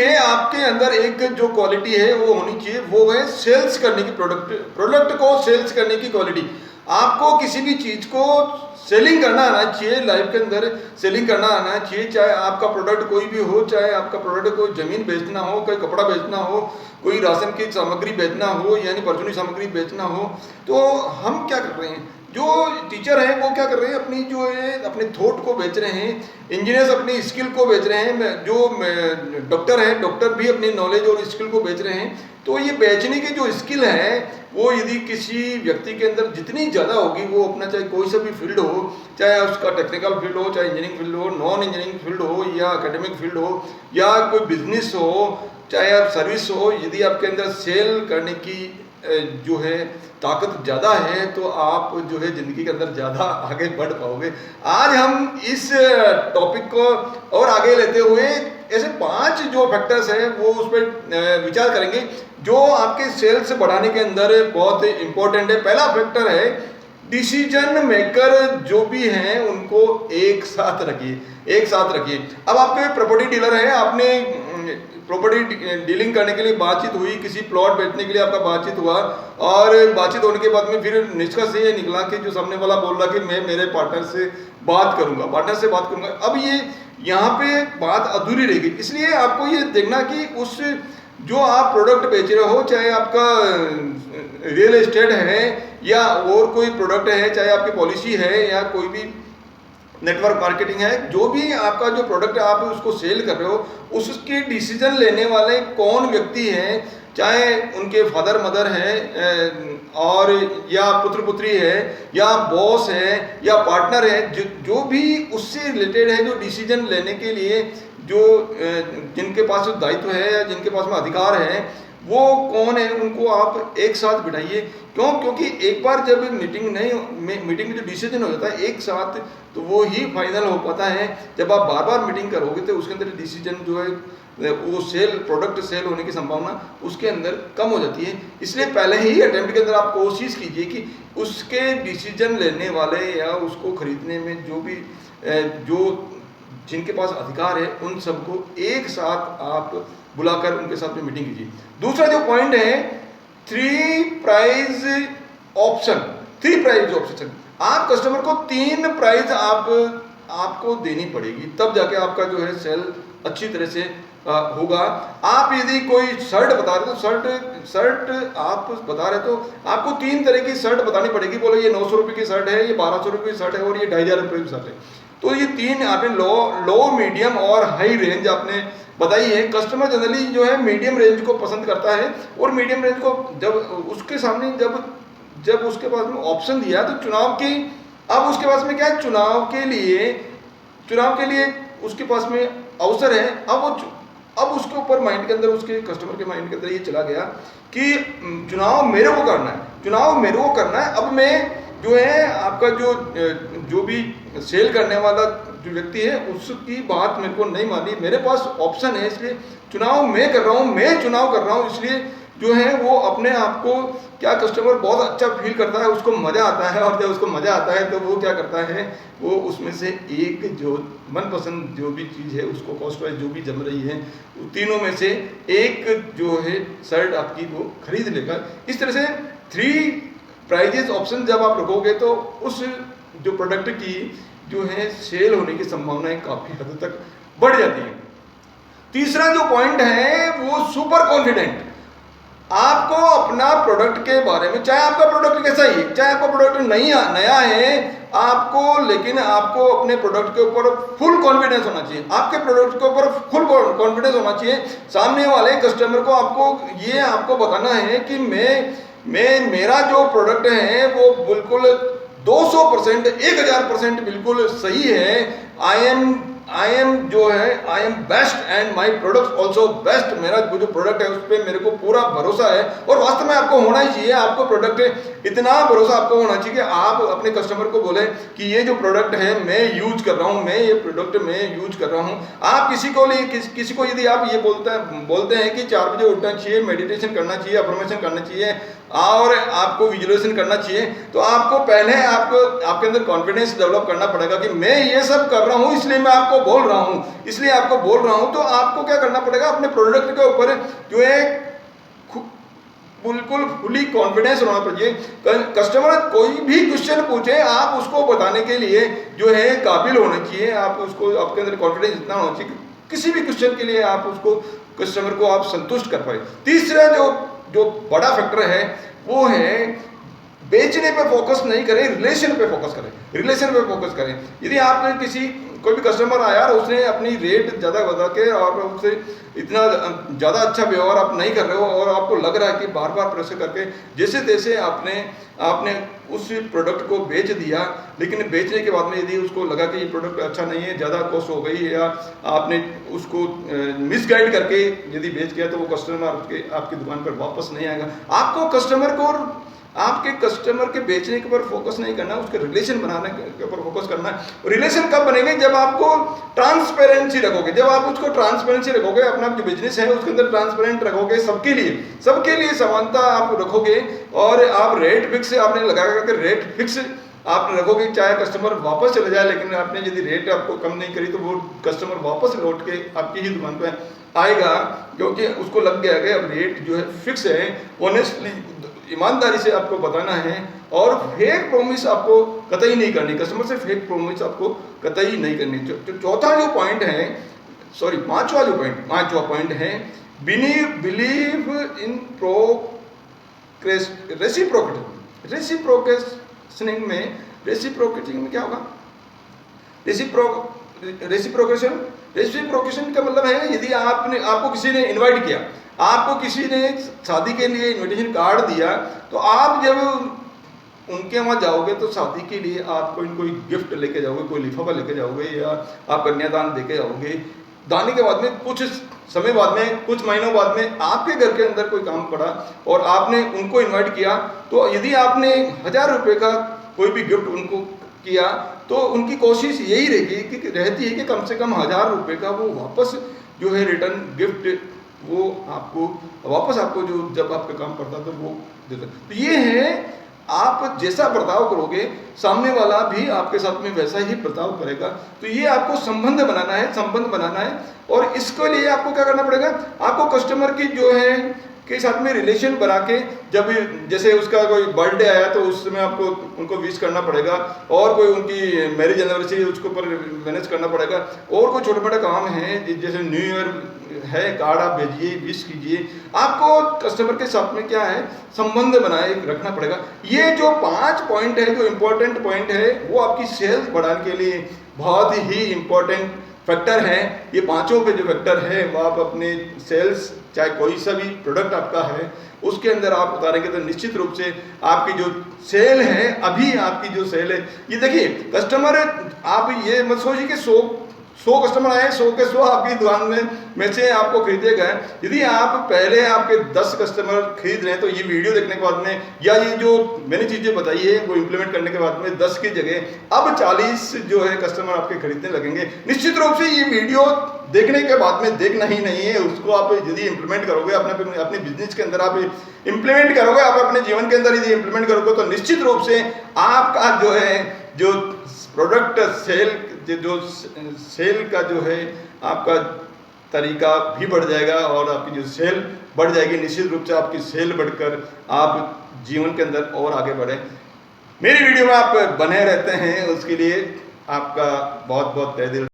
लिए आपके अंदर एक जो क्वालिटी है वो होनी चाहिए, वो है सेल्स करने की, प्रोडक्ट को सेल्स करने की क्वालिटी। आपको किसी भी चीज को सेलिंग करना आना चाहिए, लाइफ के अंदर सेलिंग करना आना चाहिए। चाहे आपका प्रोडक्ट कोई भी हो, चाहे आपका प्रोडक्ट कोई जमीन बेचना हो, कोई कपड़ा बेचना हो, कोई राशन की सामग्री बेचना हो, यानी परचूनी सामग्री बेचना हो। तो हम क्या कर रहे हैं, जो टीचर हैं वो क्या कर रहे हैं, अपनी जो है अपने थॉट को बेच रहे हैं, इंजीनियर्स अपनी स्किल को बेच रहे हैं, जो डॉक्टर हैं डॉक्टर भी अपनी नॉलेज और स्किल को बेच रहे हैं। तो ये बेचने की जो स्किल है वो यदि किसी व्यक्ति के अंदर जितनी ज़्यादा होगी, वो अपना चाहे कोई सा भी फील्ड हो, चाहे उसका टेक्निकल फील्ड हो, चाहे इंजीनियरिंग फील्ड हो, नॉन इंजीनियरिंग फील्ड हो, या एकेडमिक फील्ड हो, या कोई बिजनेस हो, चाहे आप सर्विस हो, यदि आपके अंदर सेल करने की जो है ताकत ज़्यादा है तो आप जो है ज़िंदगी के अंदर ज़्यादा आगे बढ़ पाओगे। आज हम इस टॉपिक को और आगे लेते हुए ऐसे 5 जो फैक्टर्स हैं वो उस पर विचार करेंगे जो आपके सेल्स बढ़ाने के अंदर बहुत इंपॉर्टेंट है। पहला फैक्टर है डिसीजन मेकर जो भी हैं उनको एक साथ रखिए, एक साथ रखिए। अब आपके प्रॉपर्टी डीलर है, आपने प्रॉपर्टी डीलिंग करने के लिए बातचीत हुई, किसी प्लॉट बेचने के लिए आपका बातचीत हुआ, और बातचीत होने के बाद में फिर निष्कर्ष ये निकला कि जो सामने वाला बोल रहा कि मैं मेरे पार्टनर से बात करूंगा, पार्टनर से बात करूंगा। अब ये यहाँ पे बात अधूरी रहेगी, इसलिए आपको ये देखना कि उस जो आप प्रोडक्ट बेच रहे हो, चाहे आपका रियल एस्टेट है या और कोई प्रोडक्ट है, चाहे आपकी पॉलिसी है या कोई भी नेटवर्क मार्केटिंग है, जो भी आपका जो प्रोडक्ट है आप उसको सेल कर रहे हो, उसके डिसीजन लेने वाले कौन व्यक्ति हैं, चाहे उनके फादर मदर हैं और या पुत्र पुत्री है, या बॉस है, या पार्टनर है, जो भी उससे रिलेटेड है, जो डिसीजन लेने के लिए जो जिनके पास जो दायित्व है या जिनके पास में अधिकार है, वो कौन है, उनको आप एक साथ बिठाइए। क्यों? क्योंकि एक बार जब मीटिंग में जो डिसीजन हो जाता है एक साथ, तो वो ही फाइनल हो पाता है। जब आप बार बार मीटिंग करोगे तो उसके अंदर डिसीजन जो है वो प्रोडक्ट सेल होने की संभावना उसके अंदर कम हो जाती है। इसलिए पहले ही अटेम्प्ट के अंदर आप कोशिश कीजिए कि उसके डिसीजन लेने वाले या उसको खरीदने में जो भी जो जिनके पास अधिकार है उन सबको एक साथ आप बुलाकर उनके साथ में मीटिंग कीजिए। दूसरा जो पॉइंट है 3 प्राइस ऑप्शन। आप कस्टमर को 3 प्राइस आपको देनी पड़ेगी, तब जाके आपका जो है सेल अच्छी तरह से होगा। आप यदि कोई शर्ट बता रहे तो शर्ट आप बता रहे तो आपको 3 तरह की शर्ट बतानी पड़ेगी। बोलो ये 900 रुपये की शर्ट है, ये 1200 रुपये की शर्ट है और ये 2500 रुपये की शर्ट है। तो ये 3 आपने लो मीडियम और हाई रेंज आपने बताई है। कस्टमर जनरली जो है मीडियम रेंज को पसंद करता है, और मीडियम रेंज को जब उसके सामने जब उसके पास में ऑप्शन दिया तो चुनाव की, अब उसके पास में क्या है, चुनाव के लिए उसके पास में अवसर है। अब उसके ऊपर माइंड के अंदर, उसके कस्टमर के माइंड के अंदर ये चला गया कि चुनाव मेरे को करना है। अब मैं जो है आपका जो भी सेल करने वाला जो व्यक्ति है उसकी बात मेरे को नहीं मानी, मेरे पास ऑप्शन है, इसलिए चुनाव मैं कर रहा हूँ। इसलिए जो है वो अपने आप को क्या, कस्टमर बहुत अच्छा फील करता है, उसको मज़ा आता है, और जब उसको मज़ा आता है तो वो क्या करता है, वो उसमें से एक जो मनपसंद जो भी चीज़ है उसको कॉस्ट वाइज जो भी जम रही है, तीनों में से एक जो है शर्ट आपकी वो खरीद लेगा। इस तरह से 3 प्राइजेस ऑप्शन जब आप रखोगे तो उस जो प्रोडक्ट की जो है सेल होने की संभावनाएं काफ़ी हद तक बढ़ जाती है। तीसरा जो पॉइंट है वो सुपर कॉन्फिडेंट। आपको अपना प्रोडक्ट के बारे में, चाहे आपका प्रोडक्ट कैसा ही, चाहे आपका प्रोडक्ट नया है लेकिन आपको अपने प्रोडक्ट के ऊपर फुल कॉन्फिडेंस होना चाहिए। आपके प्रोडक्ट के ऊपर फुल कॉन्फिडेंस होना चाहिए। सामने वाले कस्टमर को आपको बताना है कि मेरा जो प्रोडक्ट है वो बिल्कुल 200%, 1000% बिल्कुल सही है। I am best and my product also best. मेरा जो प्रोडक्ट है उस पर मेरे को पूरा भरोसा है, और वास्तव में आपको होना ही चाहिए। आपको प्रोडक्ट इतना भरोसा आपको होना चाहिए कि आप अपने कस्टमर को बोले कि ये जो प्रोडक्ट है मैं यूज कर रहा हूँ, ये प्रोडक्ट मैं यूज कर रहा हूँ। आप किसी को यदि आप ये बोलते हैं कि 4 बजे उठना चाहिए, मेडिटेशन करना चाहिए, अफर्मेशन करना चाहिए, और आपको विजुअलाइजेशन करना चाहिए। तो आपको पहले आपको आपके अंदर कॉन्फिडेंस डेवलप करना पड़ेगा कि मैं ये सब कर रहा हूँ इसलिए मैं आपको बोल रहा हूँ, इसलिए आपको बोल रहा हूँ। तो आपको क्या करना पड़ेगा, अपने प्रोडक्ट के ऊपर जो है बिल्कुल फुली कॉन्फिडेंस होना चाहिए। कस्टमर कोई भी क्वेश्चन पूछे आप उसको बताने के लिए जो है काबिल होने चाहिए। आप उसको, आपके अंदर कॉन्फिडेंस इतना होना चाहिए कि किसी भी क्वेश्चन के लिए आप उसको, कस्टमर को आप संतुष्ट कर पाए। तीसरा जो बड़ा फैक्टर है वो है बेचने पे फोकस नहीं करें, रिलेशन पे फोकस करें। रिलेशन पे फोकस करें। यदि आपने किसी कोई भी कस्टमर आया और उसने अपनी रेट ज़्यादा बता के और उससे इतना ज़्यादा अच्छा व्यवहार आप नहीं कर रहे हो और आपको लग रहा है कि बार बार प्रेशर करके जैसे तैसे आपने उस प्रोडक्ट को बेच दिया, लेकिन बेचने के बाद में यदि उसको लगा कि ये प्रोडक्ट अच्छा नहीं है, ज़्यादा कॉस्ट हो गई है, या आपने उसको मिसगाइड करके यदि बेच गया, तो वो कस्टमर आपकी दुकान पर वापस नहीं आएगा। आपको आपके कस्टमर के बेचने के ऊपर फोकस नहीं करना, उसके रिलेशन बनाने के ऊपर फोकस करना है। रिलेशन कब बनेंगे, जब आपको ट्रांसपेरेंसी रखोगे, जब आप उसको ट्रांसपेरेंसी रखोगे, अपना जो बिजनेस है उसके अंदर ट्रांसपेरेंट रखोगे, सबके लिए समानता आप रखोगे, और आप रेट फिक्स आपने लगा करके रेट फिक्स आपने रखोगे, चाहे कस्टमर वापस चले जाए, लेकिन आपने यदि रेट आपको कम नहीं करी तो वो कस्टमर वापस लौट के आपकी ही दुकान पर आएगा, क्योंकि उसको लग गया कि अब रेट जो है फिक्स है। ऑनेस्टली, ईमानदारी से आपको बताना है, और फेक प्रॉमिस आपको कतई नहीं करनी, कस्टमर से फेक प्रॉमिस आपको कतई नहीं करनी। चौथा जो पॉइंट है, सॉरी पांचवा पॉइंट है, बिलीव इन रेसिप्रोकेटिंग में क्या होगा, रेसिप्रोकेशन का मतलब है, यदि आपको किसी ने इनवाइट किया, आपको किसी ने शादी के लिए इनविटेशन कार्ड दिया, तो आप जब उनके वहाँ जाओगे तो शादी के लिए आप कोई गिफ्ट लेके जाओगे, कोई लिफाफा लेके जाओगे, या आप कन्यादान देके जाओगे। दान के बाद में कुछ समय बाद में, कुछ महीनों बाद में आपके घर के अंदर कोई काम पड़ा और आपने उनको इनवाइट किया, तो यदि आपने 1000 रुपये का कोई भी गिफ्ट उनको किया, तो उनकी कोशिश यही रहती है कि कम से कम 1000 रुपये का वो वापस जो है रिटर्न गिफ्ट वो आपको जो जब आपका काम पड़ता तो वो देता। तो ये है, आप जैसा बर्ताव करोगे सामने वाला भी आपके साथ में वैसा ही बर्ताव करेगा। तो ये आपको संबंध बनाना है, और इसके लिए आपको क्या करना पड़ेगा, आपको कस्टमर की जो है के साथ में रिलेशन बना के, जब जैसे उसका कोई बर्थडे आया तो उस समय आपको उनको विश करना पड़ेगा, और कोई उनकी मैरिज एनिवर्सरी उसके ऊपर मैनेज करना पड़ेगा, और कोई छोटे मोटे काम है जैसे न्यू ईयर है, कार्ड आप भेजिए, विश कीजिए। आपको कस्टमर के साथ में क्या है, संबंध बनाए रखना पड़ेगा। ये जो 5 पॉइंट है, जो इम्पोर्टेंट पॉइंट है, वो आपकी सेल्स बढ़ाने के लिए बहुत ही इम्पोर्टेंट फैक्टर है। ये पांचों पे जो फैक्टर है वो आप अपने सेल्स, चाहे कोई सा भी प्रोडक्ट आपका है उसके अंदर आप उतारेंगे तो निश्चित रूप से आपकी जो सेल है, अभी आपकी जो सेल है, ये देखिए कस्टमर, आप ये मत सोचिए कि 100 कस्टमर आए, 100 के 100 आपकी दुकान में से आपको खरीदे गए। यदि आप पहले आपके 10 कस्टमर खरीद रहे हैं, तो ये वीडियो देखने के बाद में, या ये जो मैंने चीज़ें बताई है वो इम्प्लीमेंट करने के बाद में 10 की जगह अब 40 जो है कस्टमर आपके खरीदने लगेंगे। निश्चित रूप से ये वीडियो देखने के बाद में देखना ही नहीं है, उसको आप यदि इम्प्लीमेंट करोगे, अपने बिजनेस के अंदर आप इम्प्लीमेंट करोगे, आप अपने जीवन के अंदर यदि इम्प्लीमेंट करोगे, तो निश्चित रूप से आपका जो प्रोडक्ट सेल का जो है आपका तरीका भी बढ़ जाएगा, और आपकी जो सेल बढ़ जाएगी, निश्चित रूप से आपकी सेल बढ़कर आप जीवन के अंदर और आगे बढ़े। मेरी वीडियो में आप बने रहते हैं, उसके लिए आपका बहुत बहुत तहे दिल